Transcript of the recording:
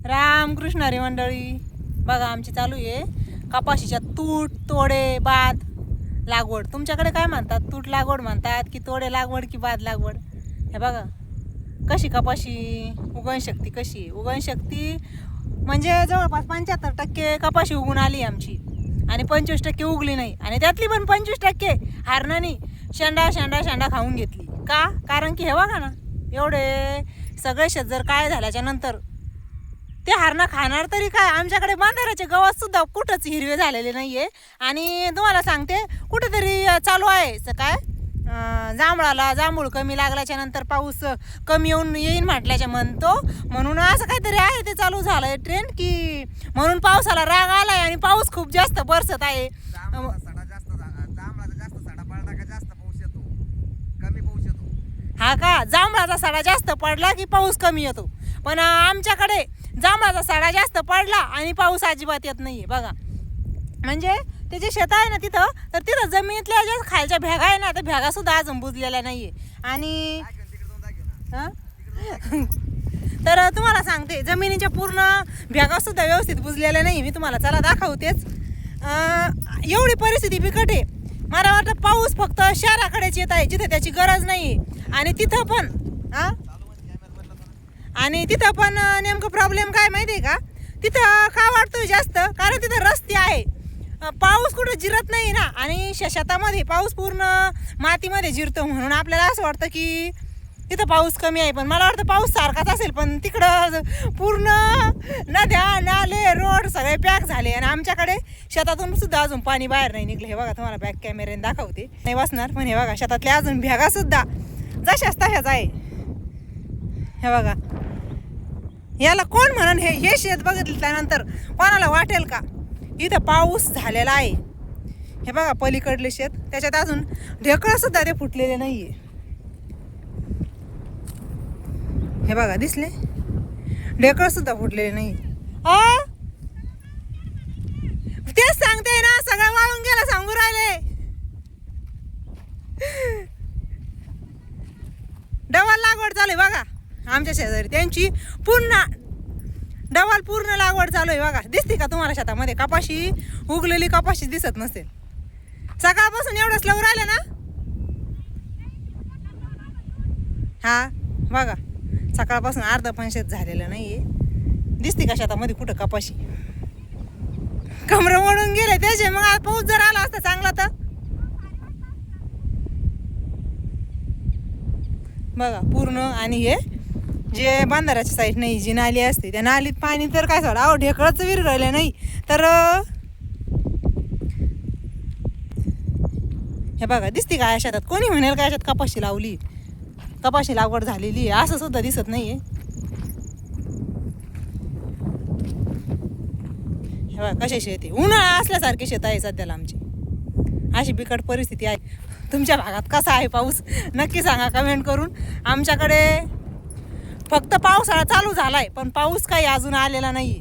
रामकृष्ण हरी मंडळी. बघा आमची चालू आहे कपाशीच्या तूट तोडे बाद लागवड. तुमच्याकडे काय म्हणतात? तूट लागवड म्हणतात की तोडे लागवड की बाद लागवड? हे बघा कशी कपाशी उगवण शक्ती कशी आहे. उगवण शक्ती म्हणजे जवळपास 75% कपाशी उगून आली आमची आणि 25% उगली नाही. आणि त्यातली पण 25% हारणानी शेंडा शेंडा शेंडा खाऊन घेतली. का? कारण की हे बघा ना, एवढे सगळे शेत जर काय झाल्याच्या नंतर ते हारणं खाणार तरी काय. आमच्याकडे बांधाराचे गवत सुद्धा कुठंच हिरवे झालेले नाहीये. आणि तुम्हाला सांगते कुठेतरी चालू आहे काय जांभळाला जांभूळ कमी लागल्याच्या नंतर पाऊस कमी येईन म्हटल्याच्या म्हणतो, म्हणून असं काहीतरी आहे ते चालू झालंय ट्रेंड की म्हणून पावसाला राग आलाय आणि पाऊस खूप जास्त बरसत आहे. हा का? जांभळाचा सडा जास्त पडला की पाऊस कमी येतो, पण आमच्याकडे जांभळाचा सडा जास्त पडला आणि पाऊस अजिबात येत नाहीये. बघा म्हणजे ते जे शेत आहे ना तिथं, तर तिथं जमिनीतल्या ज्या खालच्या भेगा आहे ना, त्या भेगा सुद्धा अजून बुजलेल्या नाहीये. आणि तर तुम्हाला सांगते जमिनीच्या पूर्ण भेगा सुद्धा व्यवस्थित बुजलेल्या नाही. मी तुम्हाला चला दाखवतेच. एवढी परिस्थिती बिकट आहे. मला वाटतं पाऊस फक्त शहराकडेच येत आहे जिथे त्याची गरज नाही. आणि तिथं पण नेमकं प्रॉब्लेम काय माहिती आहे का? तिथं का वाटतोय जास्त? कारण तिथं रस्ते आहे. पाऊस कुठं जिरत नाही ना, आणि शेतामध्ये पाऊस पूर्ण मातीमध्ये जिरतो, म्हणून आपल्याला असं वाटतं की तिथं पाऊस कमी आहे. पण मला वाटतं पाऊस सारखाच असेल, पण तिकडं पूर्ण नद्या नाले रोड सगळे पॅक झाले. आणि आमच्याकडे शेतातून सुद्धा अजून पाणी बाहेर नाही निघले. हे बघा तुम्हाला बॅक कॅमेऱ्याने दाखवते, नाही वाचणार पण हे बघा शेतातल्या अजून भेगा सुद्धा जशाच तशाच आहे. हे बघा, याला कोण म्हणून हे शेत बघितल्यानंतर कोणाला वाटेल का इथं पाऊस झालेला आहे? हे बघा पलीकडले शेत, त्याच्यात अजून ढेकळं सुद्धा ते फुटलेले नाहीये. हे बघा दिसले, ढेकळं सुद्धा फुटलेले नाही. तेच सांगते ना, सगळं वाळून गेलं सांगू राहिले. डबल लागवड चालू आहे बघा आमच्या शेजारी, त्यांची पूर्ण लागवड चालू आहे. बघा दिसते का तुम्हाला शेतामध्ये कपाशी उगलेली कपाशी दिसत नसेल? सकाळपासून एवढंच लावून राहिलं ना. हा बघा सकाळपासून अर्ध पण शेत झालेलं नाहीये. दिसते का शेतामध्ये कुठं कपाशी? कमरं ओढून गेले त्याचे. मग आज पाऊस जर आला असता चांगला तर बघा पूर्ण. आणि हे जे बांधाराच्या साईड नाही जी नाली असते, त्या नालीत पाणी तर काय झालं, अहो ढेकळच विरघळलं नाही. तर हे बघा दिसते का शेतात? कोणी म्हणेल का याच्यात कपाशी लावली, कपाशी लागवड झालेली आहे असं सुद्धा दिसत नाहीये. हे बघा कसे शेत आहे, उन्हाळा असल्यासारखे शेत आहे सध्याला आमची. अशी बिकट परिस्थिती आहे. तुमच्या भागात कसा आहे पाऊस नक्की सांगा कमेंट करून. आमच्याकडे फक्त पावसाळा चालू झालाय, पण पाऊस काही अजून आलेला नाहीये.